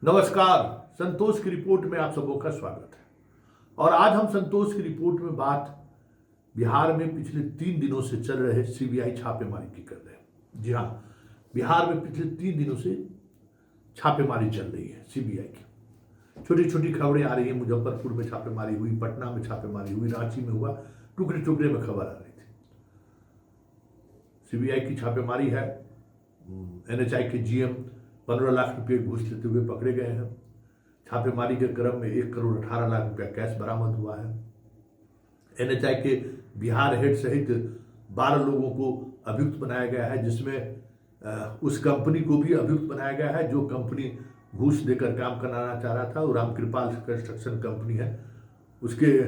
नमस्कार। संतोष की रिपोर्ट में आप सबों का स्वागत है। और आज हम संतोष की रिपोर्ट में बात बिहार में पिछले 3 दिनों से चल रहे सीबीआई छापेमारी की कर रहे हैं। जी हाँ, बिहार में पिछले 3 दिनों से छापेमारी चल रही है सीबीआई की। छोटी छोटी खबरें आ रही है, मुजफ्फरपुर में छापेमारी हुई, पटना में छापेमारी हुई, रांची में हुआ, टुकड़े टुकड़े में खबर आ रही थी। सीबीआई की छापेमारी है। एनएचआई के जीएम 15 लाख रुपए घूस लेते हुए पकड़े गए हैं। छापेमारी के क्रम में 1 करोड़ 18 लाख रुपया कैश बरामद हुआ है। एनएचआई के बिहार हेड सहित 12 लोगों को अभियुक्त बनाया गया है, जिसमें उस कंपनी को भी अभियुक्त बनाया गया है जो कंपनी घूस देकर काम कराना चाह रहा था। वो रामकृपाल कंस्ट्रक्शन कंपनी है, उसके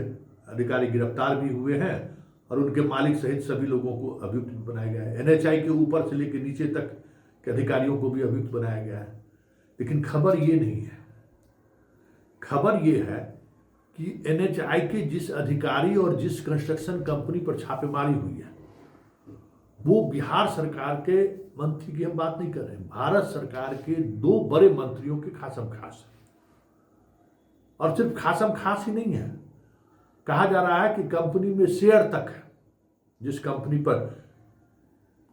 अधिकारी गिरफ्तार भी हुए हैं और उनके मालिक सहित सभी लोगों को अभियुक्त बनाया गया है। एनएचआई के ऊपर से लेकर नीचे तक के अधिकारियों को भी अभियुक्त बनाया गया है। लेकिन खबर ये नहीं है, खबर ये है कि एनएचआई के जिस अधिकारी और जिस कंस्ट्रक्शन कंपनी पर छापेमारी हुई है वो बिहार सरकार के मंत्री की हम बात नहीं कर रहे हैं, भारत सरकार के 2 बड़े मंत्रियों के खासम खास है। और सिर्फ खासम खास ही नहीं है, कहा जा रहा है कि कंपनी में शेयर तक है जिस कंपनी पर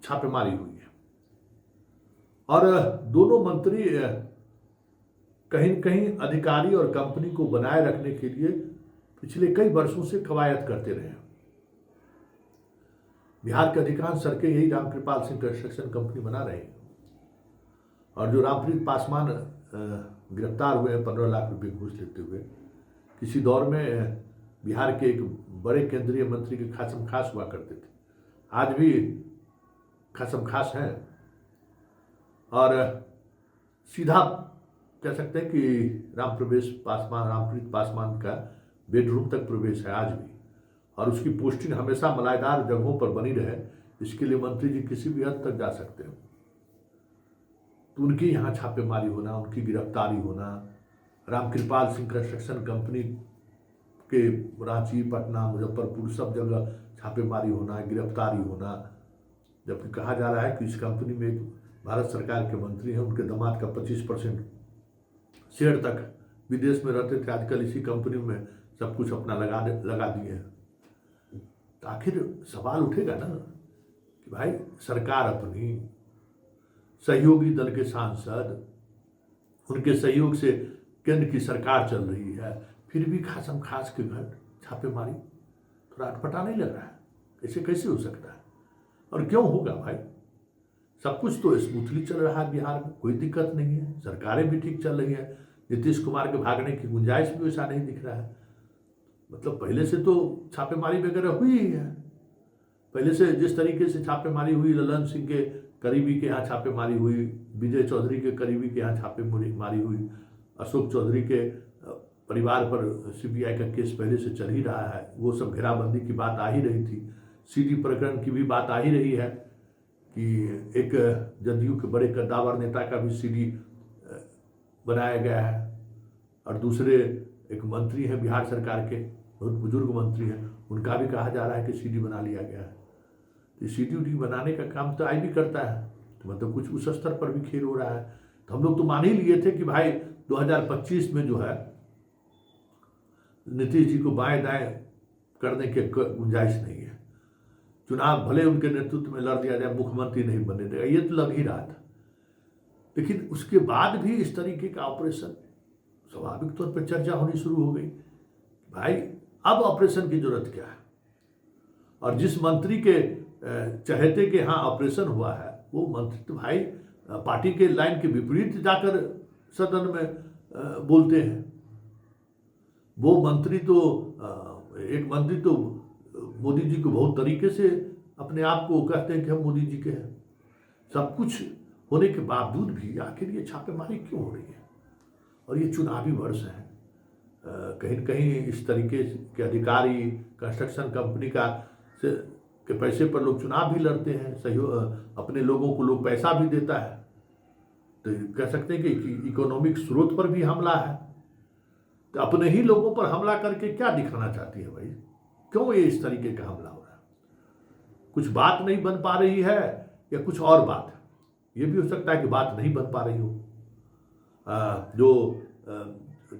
छापेमारी हुई है। और दोनों मंत्री कहीं न कहीं अधिकारी और कंपनी को बनाए रखने के लिए पिछले कई वर्षों से कवायद करते रहे। बिहार के अधिकांश सड़कें यही रामकृपाल सिंह कंस्ट्रक्शन कंपनी बना रही है। और जो रामप्रीत पासवान गिरफ्तार हुए हैं 15 लाख रुपए घूस लेते हुए, किसी दौर में बिहार के एक बड़े केंद्रीय मंत्री के खासम खास हुआ करते थे, आज भी खासम खास हैं। और सीधा कह सकते हैं कि रामप्रीत पासवान का बेडरूम तक प्रवेश है आज भी। और उसकी पोस्टिंग हमेशा मलाईदार जगहों पर बनी रहे, इसके लिए मंत्री जी किसी भी हद तक जा सकते हैं। तो उनकी यहाँ छापेमारी होना, उनकी गिरफ्तारी होना, रामकृपाल सिंह कंस्ट्रक्शन कंपनी के रांची, पटना, मुजफ्फरपुर सब जगह छापेमारी होना, गिरफ्तारी होना, जबकि कहा जा रहा है कि इस कंपनी में एक भारत सरकार के मंत्री हैं, उनके दामाद का 25% शेयर तक विदेश में रहते थे, आजकल इसी कंपनी में सब कुछ अपना लगा दिए हैं। तो आखिर सवाल उठेगा ना कि भाई सरकार अपनी, सहयोगी दल के सांसद, उनके सहयोग से केंद्र की सरकार चल रही है, फिर भी खासम खास के घर छापेमारी, थोड़ा अटपटा नहीं लग रहा है? ऐसे कैसे हो सकता है और क्यों होगा भाई? सब कुछ तो स्मूथली चल रहा है बिहार में, कोई दिक्कत नहीं है, सरकारें भी ठीक चल रही है, नीतीश कुमार के भागने की गुंजाइश भी वैसा नहीं दिख रहा है। मतलब पहले से तो छापेमारी वगैरह हुई ही है। पहले से जिस तरीके से छापेमारी हुई, ललन सिंह के करीबी के यहाँ छापेमारी हुई, विजय चौधरी के करीबी के यहाँ छापेमारी हुई, अशोक चौधरी के परिवार पर सीबीआई का केस पहले से चल ही रहा है, वो सब घेराबंदी की बात आ ही रही थी, सीडी प्रकरण की भी बात आ ही रही है कि एक जदयू के बड़े कद्दावर नेता का भी सीडी बनाया गया है। और दूसरे एक मंत्री हैं बिहार सरकार के, बहुत बुजुर्ग मंत्री हैं, उनका भी कहा जा रहा है कि सीडी बना लिया गया है। तो सीडी बनाने का काम तो आई भी करता है, तो मतलब कुछ उस स्तर पर भी खेल हो रहा है। तो हम लोग तो मान ही लिए थे कि भाई 2025 में जो है नीतीश जी को बाएं दाएं करने के गुंजाइश नहीं है, चुनाव भले उनके नेतृत्व में लड़ दिया जाए, मुख्यमंत्री नहीं बनने देगा, ये तो लग ही रहा था। लेकिन उसके बाद भी इस तरीके का ऑपरेशन, स्वाभाविक तौर पर चर्चा होनी शुरू हो गई, भाई अब ऑपरेशन की जरूरत क्या है। और जिस मंत्री के चहेते के यहाँ ऑपरेशन हुआ है, वो मंत्री तो भाई पार्टी के लाइन के विपरीत जाकर सदन में बोलते हैं। वो मंत्री तो एक मंत्री तो मोदी जी को बहुत तरीके से अपने आप को कहते हैं कि हम मोदी जी के हैं। सब कुछ होने के बावजूद भी आखिर ये छापेमारी क्यों हो रही है? और ये चुनावी वर्ष है, कहीं न कहीं इस तरीके के अधिकारी, कंस्ट्रक्शन कंपनी के पैसे पर लोग चुनाव भी लड़ते हैं, अपने लोगों को लोग पैसा भी देता है, तो कह सकते हैं कि इकोनॉमिक स्रोत पर भी हमला है। तो अपने ही लोगों पर हमला करके क्या दिखाना चाहती है भाई? क्यों ये इस तरीके का हमला हो रहा है? कुछ बात नहीं बन पा रही है या कुछ और बात है? ये भी हो सकता है कि बात नहीं बन पा रही हो। जो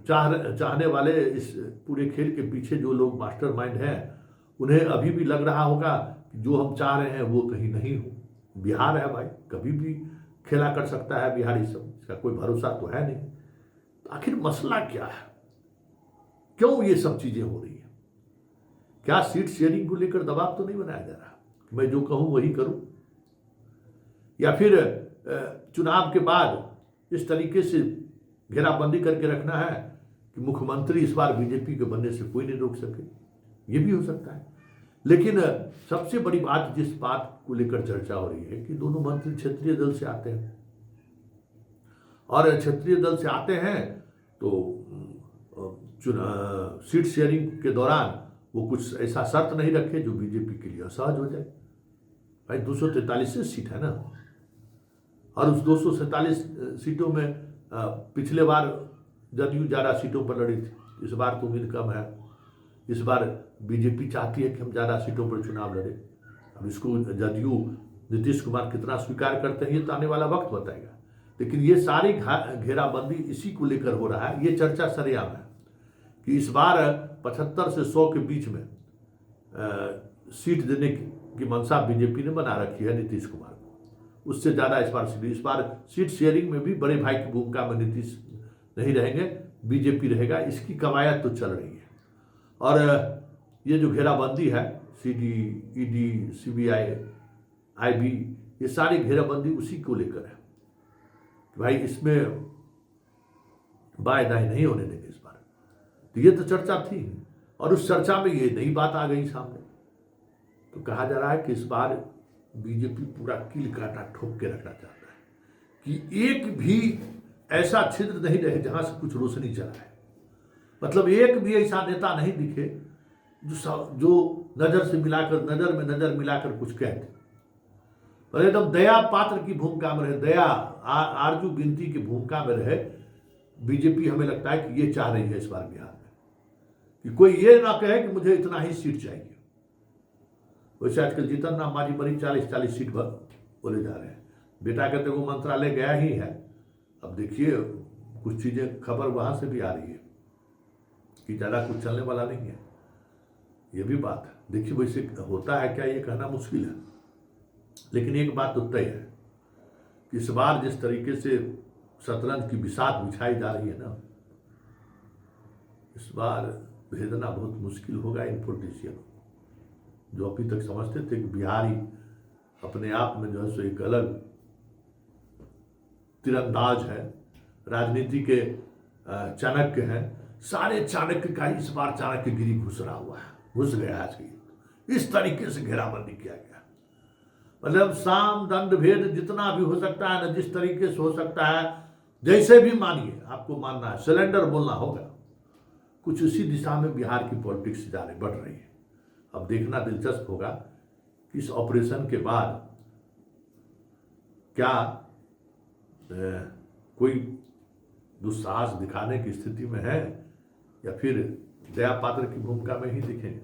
चाहने वाले इस पूरे खेल के पीछे जो लोग मास्टरमाइंड हैं, उन्हें अभी भी लग रहा होगा कि जो हम चाह रहे हैं वो कहीं नहीं हो। बिहार है भाई, कभी भी खेला कर सकता है बिहारी सब, इसका कोई भरोसा तो है नहीं। तो आखिर मसला क्या है, क्यों ये सब चीजें हो रही है? क्या सीट शेयरिंग को लेकर दबाव तो नहीं बनाया जा रहा कि मैं जो कहूं वही करूं, या फिर चुनाव के बाद इस तरीके से घेराबंदी करके रखना है कि मुख्यमंत्री इस बार बीजेपी के बनने से कोई नहीं रोक सके? ये भी हो सकता है। लेकिन सबसे बड़ी बात जिस बात को लेकर चर्चा हो रही है कि दोनों मंत्री क्षेत्रीय दल से आते हैं, और क्षेत्रीय दल से आते हैं तो सीट शेयरिंग के दौरान वो कुछ ऐसा शर्त नहीं रखे जो बीजेपी के लिए असहज हो जाए। भाई 243 सीट है ना, और उस 247 सीटों में पिछले बार जदयू ज़्यादा सीटों पर लड़ी थी, इस बार तो उम्मीद कम है। इस बार बीजेपी चाहती है कि हम ज़्यादा सीटों पर चुनाव लड़ें। अब इसको जदयू नीतीश कुमार कितना स्वीकार करते हैं ये तो आने वाला वक्त बताएगा। लेकिन ये सारी घेराबंदी इसी को लेकर हो रहा है। ये चर्चा सरेआम है कि इस बार 75 से 100 के बीच में सीट देने की मंशा बीजेपी ने बना रखी है नीतीश कुमार को। उससे ज़्यादा इस बार सीट शेयरिंग में भी बड़े भाई की भूमिका में नीतीश नहीं रहेंगे, बीजेपी रहेगा। इसकी कवायद तो चल रही है। और ये जो घेराबंदी है, सीडी, ईडी, सीबीआई, आईबी, ये सारी घेराबंदी उसी को लेकर है कि भाई इसमें बाय दाएं नहीं होने देंगे इस बार। तो ये तो चर्चा थी, और उस चर्चा में ये नई बात आ गई सामने। तो कहा जा रहा है कि इस बार बीजेपी पूरा कील काटा ठोक के रखना चाहता है कि एक भी ऐसा छिद्र नहीं रहे जहां से कुछ रोशनी चला है। मतलब एक भी ऐसा नेता नहीं दिखे जो नजर में नजर मिलाकर कुछ कहते, पर एकदम दया पात्र की भूमिका में रहे, दया आरजू गिनती की भूमिका में रहे बीजेपी। हमें लगता है कि ये चाह रही है इस बार बिहार में कि कोई ये ना कहे कि मुझे इतना ही सीट चाहिए। वैसे आजकल जीतन राम मांझी बड़ी 40 सीट बोले जा रहे हैं। बेटा कहते वो मंत्रालय गया ही है। अब देखिए कुछ चीजें खबर वहां से भी आ रही है कि ज्यादा कुछ चलने वाला नहीं है। ये भी बात है, देखिए वैसे होता है क्या ये कहना मुश्किल है। लेकिन एक बात तो तय है कि इस बार जिस तरीके से शतरंज की बिसात बिछाई जा रही है ना, इस बार भेदना बहुत मुश्किल होगा इन पॉलिटिशियनों जो अभी तक समझते थे कि बिहारी अपने आप में जो है सो एक अलग तीरंदाज है, राजनीति के चाणक्य हैं। सारे चाणक्य का इस बार चाणक्यगिरी घुस गया है। इस तरीके से घेराबंदी किया गया, मतलब साम दंड भेद जितना भी हो सकता है ना, जिस तरीके से हो सकता है, जैसे भी मानिए आपको मानना है, सिलेंडर बोलना होगा। कुछ उसी दिशा में बिहार की पॉलिटिक्स बढ़ रही है। अब देखना दिलचस्प होगा कि इस ऑपरेशन के बाद क्या कोई दुस्साहस दिखाने की स्थिति में है या फिर दया पात्र की भूमिका में ही दिखेंगे।